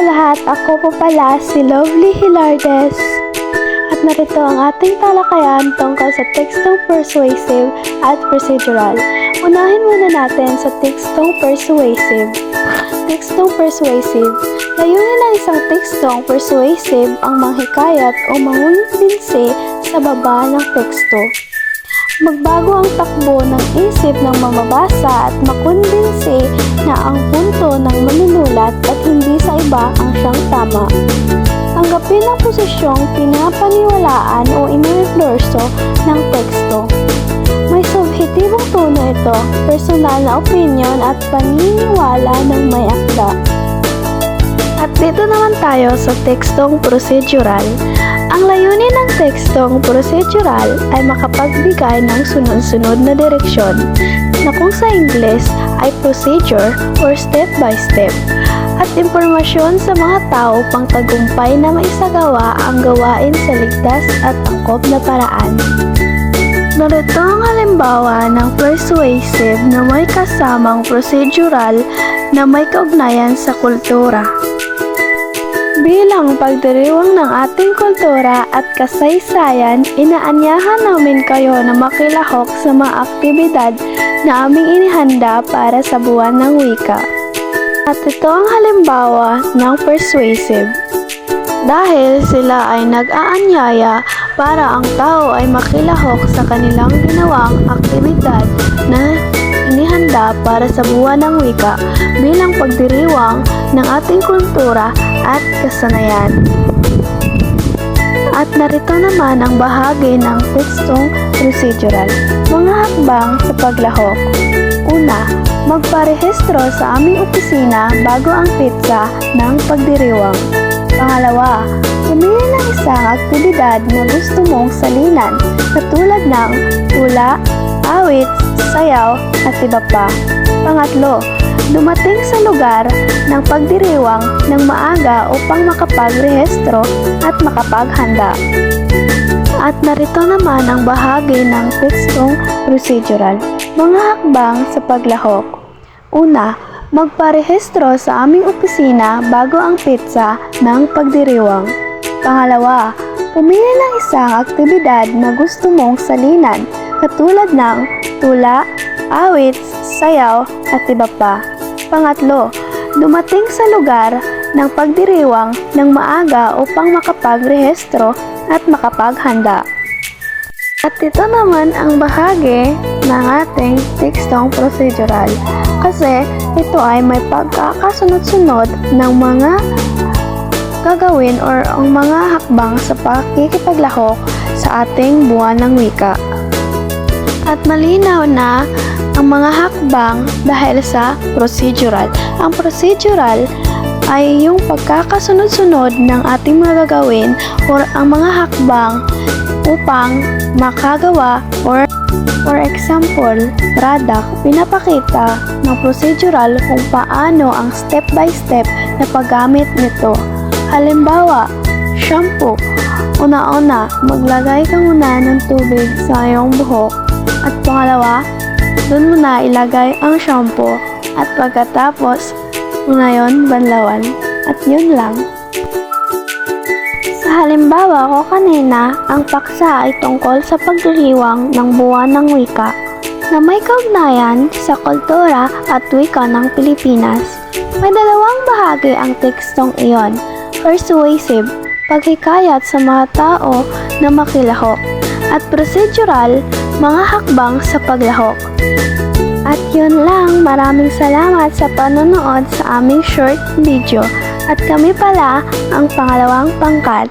sa lahat, ako po pala si Lovely Hilardes. At narito ang ating talakayan tungkol sa tekstong persuasive at procedural. Unahin muna natin sa tekstong persuasive. Tekstong persuasive. Layunin ng isang tekstong persuasive ang manghikayat o mangumbinsi sa baba ng teksto. Magbago ang takbo ng isip ng mamabasa at makumbinsi na ang punto ng manunulat at hindi sa iba ang siyang tama. Tanggapin ang posisyong pinapaniwalaan o iniendorso ng teksto. May subhetibong tono ito, personal na opinion at paniniwala ng may akda. At dito naman tayo sa tekstong procedural. Ang layunin ng tekstong procedural ay makapagbigay ng sunod-sunod na direksyon na kung sa Ingles ay procedure or step by step at impormasyon sa mga tao pang tagumpay na maisagawa ang gawain sa ligtas at angkop na paraan. Narito ang halimbawa ng persuasive na may kasamang procedural na may kaugnayan sa kultura. Bilang pagdiriwang ng ating kultura at kasaysayan, inaanyahan namin kayo na makilahok sa mga aktibidad na aming inihanda para sa buwan ng wika. At ito ang halimbawa ng persuasive. Dahil sila ay nag-aanyaya para ang tao ay makilahok sa kanilang ginawang aktibidad na inihanda para sa buwan ng wika bilang pagdiriwang ng ating kultura at kasanayan. At narito naman ang bahagi ng tekstong procedural. Mga hakbang sa paglahok. Una, magparehistro sa aming opisina bago ang petsa ng pagdiriwang. Pangalawa, pumili ng isang aktibidad na gusto mong salinan, katulad ng tula, awit, sayaw, at iba pa. Pangatlo, dumating sa lugar ng pagdiriwang ng maaga upang makapagrehistro at makapaghanda. At narito naman ang bahagi ng tekstong procedural. Mga hakbang sa paglahok. Una, magparehistro sa aming opisina bago ang petsa ng pagdiriwang. Pangalawa, pumili ng isang aktibidad na gusto mong salinan, katulad ng tula, awit, sayaw, at iba pa. Pangatlo, dumating sa lugar ng pagdiriwang ng maaga upang makapagrehistro at makapaghanda. At ito naman ang bahagi ng ating tekstong procedural kasi ito ay may pagkakasunod-sunod ng mga gagawin or ang mga hakbang sa pakikipaglahok sa ating buwan ng wika. At malinaw na ang mga hakbang dahil sa procedural. Ang procedural ay yung pagkakasunod-sunod ng ating mga gagawin or ang mga hakbang upang makagawa or for example, product, pinapakita ng procedural kung paano ang step by step na paggamit nito. Halimbawa, shampoo. Una-una, maglagay ka muna ng tubig sa iyong buhok. At pangalawa, doon muna ilagay ang shampoo. At pagkatapos, muna yon banlawan. At yun lang. Sa halimbawa ko kanina, ang paksa ay tungkol sa pagdiriwang ng buwan ng wika na may kaugnayan sa kultura at wika ng Pilipinas. May dalawang bahagi ang tekstong iyon. Persuasive, paghikayat sa mga tao na makilahok. At procedural, mga hakbang sa paglahok. At yun lang, maraming salamat sa panonood sa aming short video. At kami pala ang pangalawang pangkat.